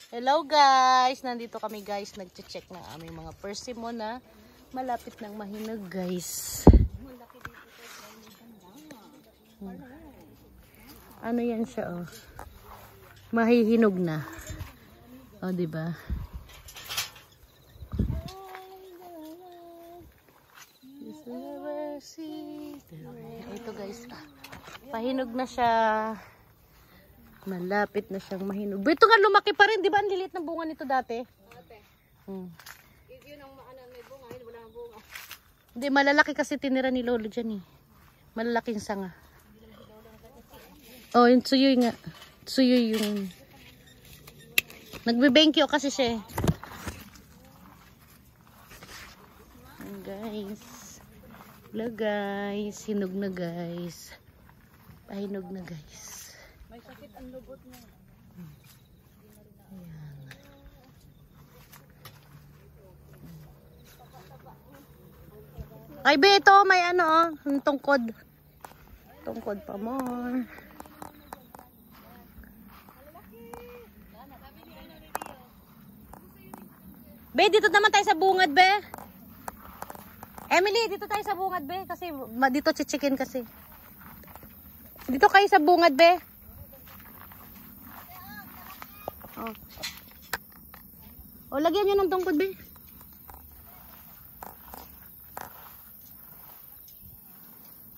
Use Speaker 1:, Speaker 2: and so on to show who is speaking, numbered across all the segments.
Speaker 1: Hello guys! Nandito kami guys, nagche-check ng aming mga persimmon na malapit ng mahinog guys. Ano yan siya oh? Mahihinog na. Oh, di ba? Ito guys, pahinog na siya. Malapit na siyang mahinog. Ito nga lumaki pa rin, di ba? Ang lilit ng bunga nito dati. Ate. Yun ang may bunga, wala nang bunga. Hindi, malalaki kasi tinira ni Lolo dyan eh. Malalaking sanga. Oh, yung tsuyoy nga. Tsuyoy yung... Nagbe-benkyo kasi siya eh. Ayan guys. Hello guys. Hinog na guys. Pahinog na guys.
Speaker 2: May sakit ang lubot niya.
Speaker 1: Ayan. Ay be, ito may ano oh, tungkod. Tungkod pa more. Be, dito naman tayo sa bungad be. Emily, dito tayo sa bungad be kasi dito chichikin kasi. Dito kayo sa bungad be. Oh. Oh, lagyan nyo ng tungkod, be.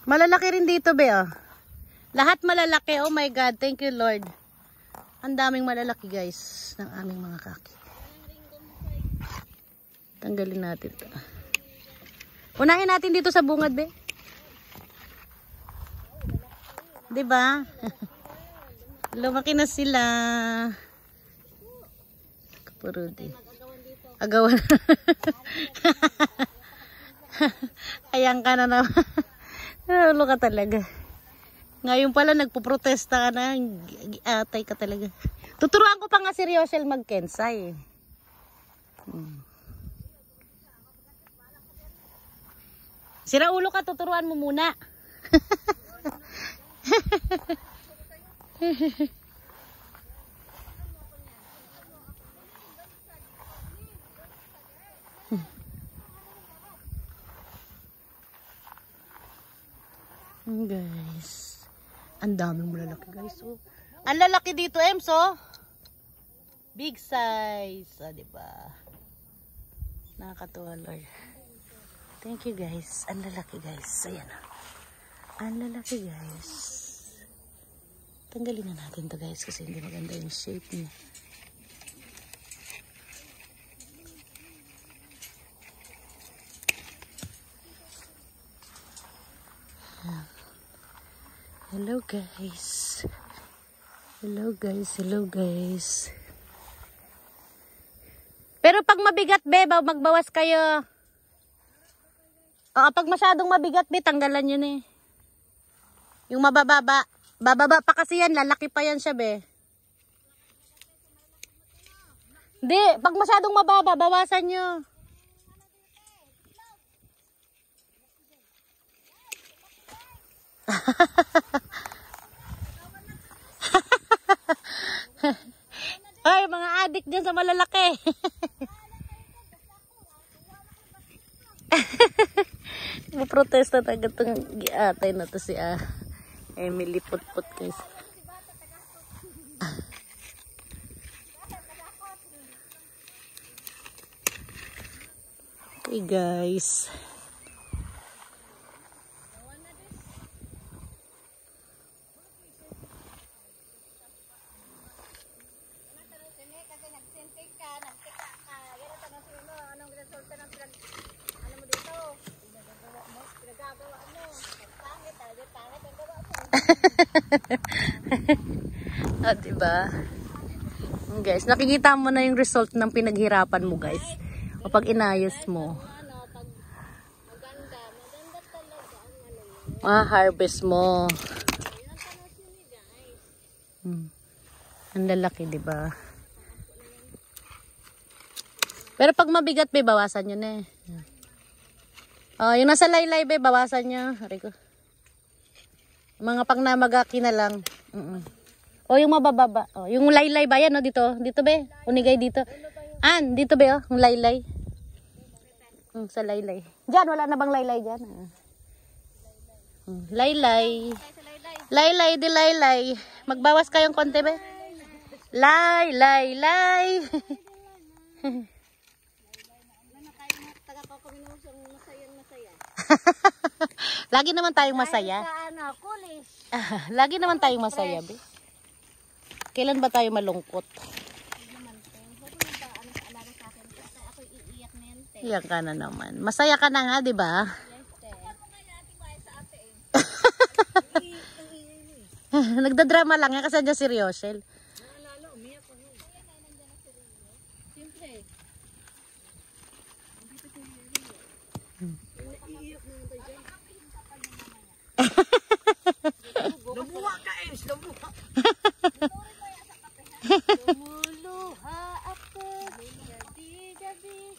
Speaker 1: Malalaki rin dito, be, oh. Lahat malalaki. Oh my God. Thank you, Lord. Ang daming malalaki, guys, ng aming mga kaki. Tanggalin natin ito. Unahin natin dito sa bungad, be. Diba? Lumaki na sila. Purudi. Agawan. Ayan ka na naman. Narulo ka talaga. Ngayon pala nagpuprotesta ka na. Atay ka talaga. Tuturuan ko pa nga si Rioshel mag-kensay. Sira ulo ka, tuturuan mo muna. Guys, ang daming malalaki guys. Oh. Ang lalaki dito, Ems, oh. Big size, ah, diba? Nakakatuwa, Lord. Thank you guys. Ang lalaki guys. Ayan ah. Ang lalaki guys. Tanggalin na natin to guys kasi hindi maganda yung shape niya. Hello guys. Hello guys. Hello guys. Pero pag mabigat be, magbawas kayo. Pag masyadong mabigat be, tanggalan yun eh. Yung mabababa. Bababa pa kasi yan, lalaki pa yan siya be. Hindi, pag masyadong mababa, bawasan nyo. Ay, mga adik dyan sa malalaki. Maprotesta talaga itong giatay na to si Emily Putput guys. Okay guys. Oh, diba? Guys, nakikita mo na yung result ng pinaghirapan mo guys. O pag inayos mo. Harvest mo. Ang lalaki, diba? Pero pag mabigat, be, bawasan nyo na eh. Oh, yung nasa laylay, be, bawasan nyo. Mga pang namagaki na lang. O yung mabababa. O, yung laylay ba yan, no? Dito. Dito be. Unigay dito. Dito be, oh. Yung laylay. Sa laylay. Diyan, wala na bang laylay dyan? Laylay. Laylay, di laylay. Magbawas kayong konti be. Laylay. Lagi naman tayong masaya. Lagi naman tayong masaya, be. Kailan ba tayo malungkot? Iyak ka na naman. Masaya ka na nga, di ba? Nagdadrama lang yan kasi dyan si Rioshel.
Speaker 2: Lumuha ka, Ems. Lumuha. Lumuluha ako. Gabi.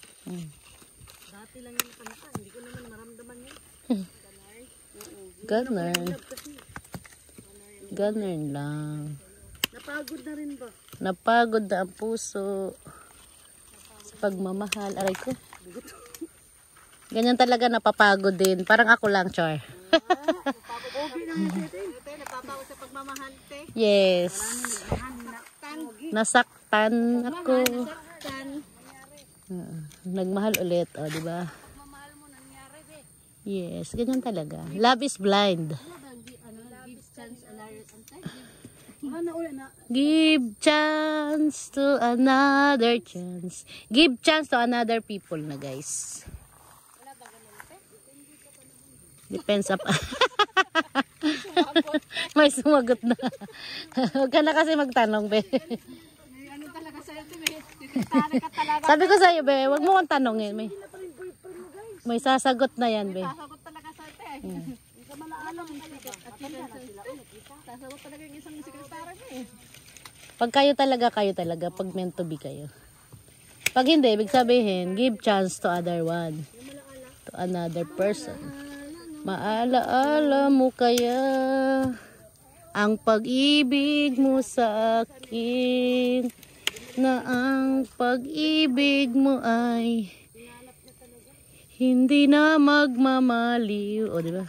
Speaker 2: Dati lang yung kanta. Hindi ko naman maramdaman yun.
Speaker 1: Ganun lang.
Speaker 2: Napagod na rin ba?
Speaker 1: Napagod na ang puso sa pagmamahal. Aray ko. Ganyan talaga napapagod din. Parang ako lang, Char.
Speaker 2: Obi naman dito. Napapagod sa pagmamahal, te.
Speaker 1: Yes. Nasaktan ako. Nagmahal ulit, o, di ba?
Speaker 2: Pagmamahal mo nangyari, be.
Speaker 1: Yes, ganyan talaga. Love is blind.
Speaker 2: Give chance,
Speaker 1: Give chance to another chance. Give chance to another people na, guys. Depends up. May sumagot na. Huwag ka na kasi magtanong, be.
Speaker 2: Ano talaga sa'yo, te, be? Tititari ka talaga.
Speaker 1: Sabi ko sa'yo, be, huwag mo kong tanongin. May sasagot na yan, be.
Speaker 2: Sasagot talaga sa'yo, te. Hindi ka malaalam. Sasagot talaga yung isang sekretary, be.
Speaker 1: Pag kayo talaga. Pag meant to be kayo. Pag hindi, ibig sabihin, give chance to other one. To another person. Maalaala mo kaya ang pag-ibig mo sa akin, na ang pag-ibig mo ay hindi na magmamaliw. O, diba?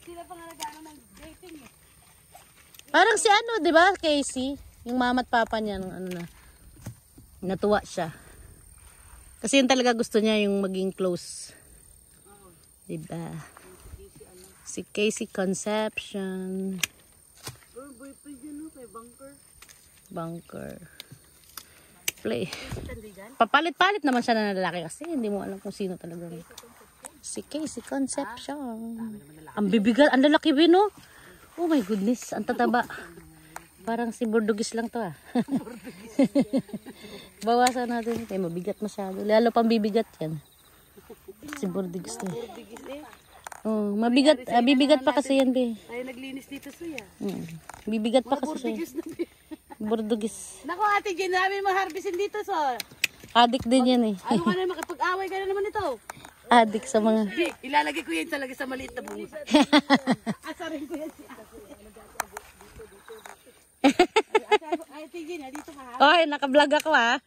Speaker 2: Sila pa nga nag-ano ng dating, eh.
Speaker 1: Parang si ano, diba, Casey? Yung mama at papa niya, nung ano na, natuwa siya. Kasi yun talaga gusto niya, yung maging close. Diba? Si Casey Conception.
Speaker 2: Boyfriend yun, no? Kay
Speaker 1: Bunker. Play. Papalit-palit naman siya na lalaki kasi hindi mo alam kung sino talaga. Si Casey Conception. Ang bibigat, ang lalaki ba, no? Oh my goodness, ang tataba. Parang si Bordugis lang to, ah. Bawasan natin. Kaya mabigat masyado. Lalo pang bibigat yan. Si Bordugis to. Oh, mabigat, bibigat pa kasi yan, be.
Speaker 2: Ay, naglinis dito siya.
Speaker 1: Bibigat pa kasi siya. Bordugis.
Speaker 2: Naku, ate, Jen, namin maharbisin dito, so.
Speaker 1: Adik din yan, eh.
Speaker 2: Ano ka na, makipag-away ka na naman ito.
Speaker 1: Adik sa mga...
Speaker 2: Di, ilalagay ko yan talaga sa maliit na bunga. Asarin ko yan si ate. Ay, ate, Jen, dito ka, ha?
Speaker 1: Oy, naka-vlog ako, ha?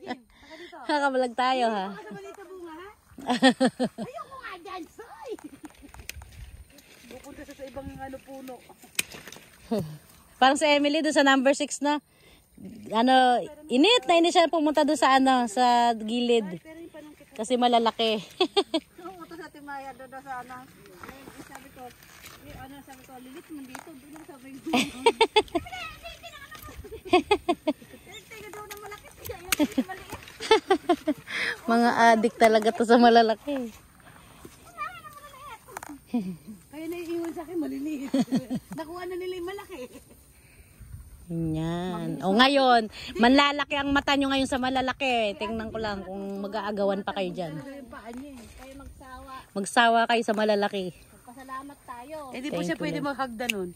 Speaker 2: Jen, saka dito.
Speaker 1: Naka-vlog tayo, ha?
Speaker 2: Baka sa maliit na bunga, ha? Ayoko nga dyan, soy! Pupunta sa ibang ano, puno.
Speaker 1: Parang si Emily doon sa number 6 na. Ano, init siya pumunta doon sa ano, sa gilid. Kasi malalaki.
Speaker 2: Pumunta sa Timaya doon sa ano. Sabi ko, lilit mo dito. Doon lang sabi ko. Tingnan doon na malaki.
Speaker 1: Mga adik talaga to sa malalaki.
Speaker 2: Kaya naiiwan sa akin maliliit. Nakuha na nila yung malaki.
Speaker 1: Yan. O ngayon, manlalaki ang mata nyo ngayon sa malalaki. Tingnan ko lang kung mag-aagawan pa kayo dyan.
Speaker 2: Kaya magsawa.
Speaker 1: Magsawa kayo sa malalaki.
Speaker 2: Pasalamat tayo.
Speaker 3: Hindi po siya
Speaker 1: Thank you,
Speaker 3: pwede
Speaker 1: Lord.
Speaker 3: maghagda nun.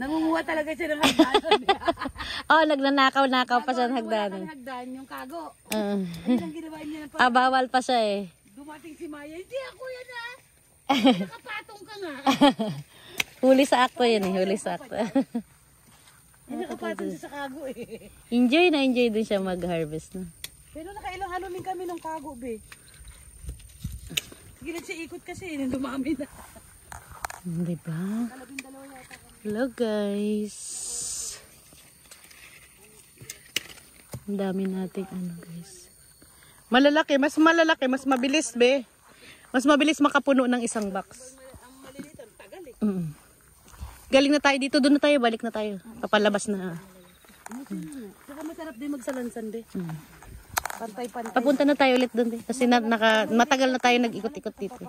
Speaker 3: Nangunguha talaga siya ng hagdanan.
Speaker 1: Oh, nagnanakaw-nakaw pa siya ng hagdanan.
Speaker 2: Hagdan yung kago.
Speaker 3: Ayun ang ginawa niya.
Speaker 1: Bawal pa siya eh.
Speaker 2: Dumating si Maya. Hindi ako yan, ha? Nakapatong ka nga.
Speaker 1: Huli sa akto yan eh. Huli sa akto.
Speaker 3: Hindi nakapatan siya sa kago eh.
Speaker 1: Enjoy na enjoy din siya mag-harvest na.
Speaker 3: Pero nakailang ano din kami ng kago be. Sige lang siya ikot kasi, dumami na.
Speaker 1: Diba? Hello guys. Ang dami nating ano guys. Malalaki, mas mabilis be. Mas mabilis makapuno ng isang box.
Speaker 3: Ang maliliit, ang tagal eh.
Speaker 1: Galing na tayo dito, doon na tayo, balik na tayo. Papalabas na.
Speaker 3: Saka masarap din magsalansan be. Pantay-pantay.
Speaker 1: Papunta na tayo ulit doon be. Kasi matagal na tayo nag-ikot-ikot dito.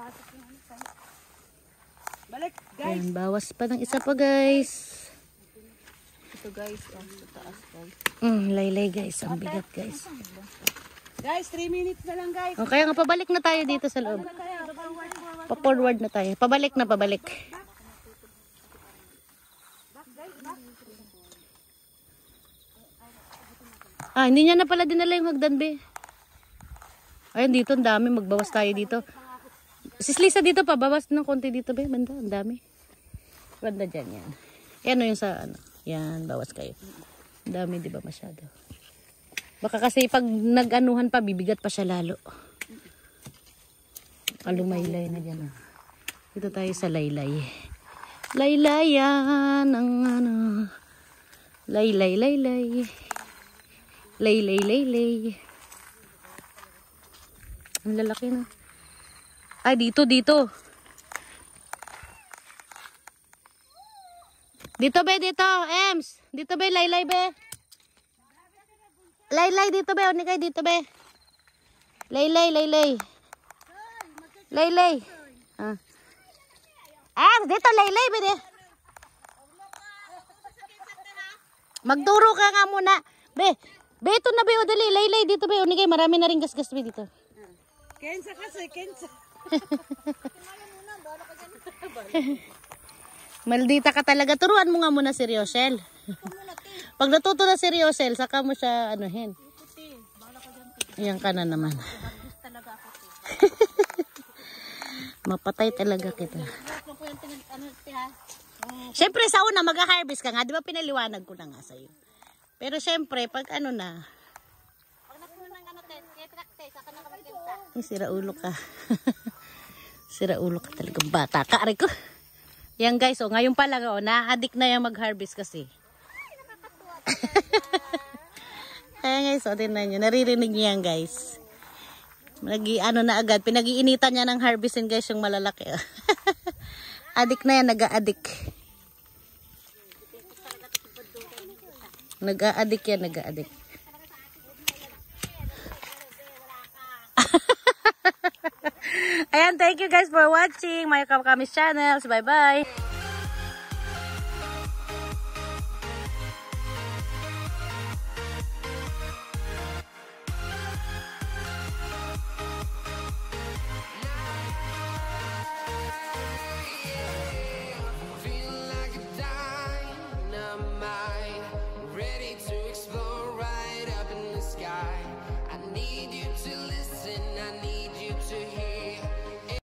Speaker 3: Balik, guys.
Speaker 1: Ayan, bawas pa ng isa pa guys.
Speaker 2: Ito guys, sa taas guys.
Speaker 1: Laylay guys, ang bigat guys.
Speaker 3: Guys, 3 minutes na lang guys.
Speaker 1: O, kaya nga pabalik na tayo dito sa loob. Pa-forward na tayo. Pabalik na, pabalik. Hindi niya na pala dinala yung hagdan, be. Ayun, dito, ang dami. Magbawas tayo dito. Sislisa dito pa. Bawas ng konti dito, be. Banda, ang dami. Banda dyan, yan. Yan o yung sa, ano. Yan, bawas kayo. Ang dami, di ba masyado? Baka kasi pag nag-anuhan pa, bibigat pa siya lalo. Kalumaylay na dyan. Dito tayo sa laylay. Laylayan ang ano. Laylay, laylay. Laylay, laylay. Ang lalaki na. Ay, dito. Dito, be, dito. Ems. Dito, be, laylay, be. Laylay, dito, be. Unikay, dito, be. Laylay, laylay. Laylay. Dito, laylay, be. Magturo ka nga muna. Be, ito na, be. O, dali. Laylay, dito, be. Unikay, marami na rin gas-gas, be, dito.
Speaker 3: Kensa kasi, Kensa.
Speaker 1: Maldita ka talaga. Turuan mo nga muna si Riosel. Pag natuto na si Riosel, saka mo siya anuhin. Ayan ka na naman. Mapatay talaga kita. Siyempre sa una mag-harvest ka nga. Di ba pinaliwanag ko na nga sa'yo. Pero siyempre pag ano na. Ay, sira ulo ka. Sira ulo ka talaga. Bata ka. Aray ko. Yan guys, ngayon pa lang, na-addict na yung mag-harvest kasi. Ayan guys, tingnan nyo. Naririnig nyo yan guys. Ano na agad, pinag-iinitan niya ng harvestin guys yung malalaki. Addict na yan, nag-a-addict. Nag-a-addict yan, nag-a-addict. Ayan, thank you guys for watching my Kamis channels. Bye-bye.
Speaker 4: Feel like a dynamite.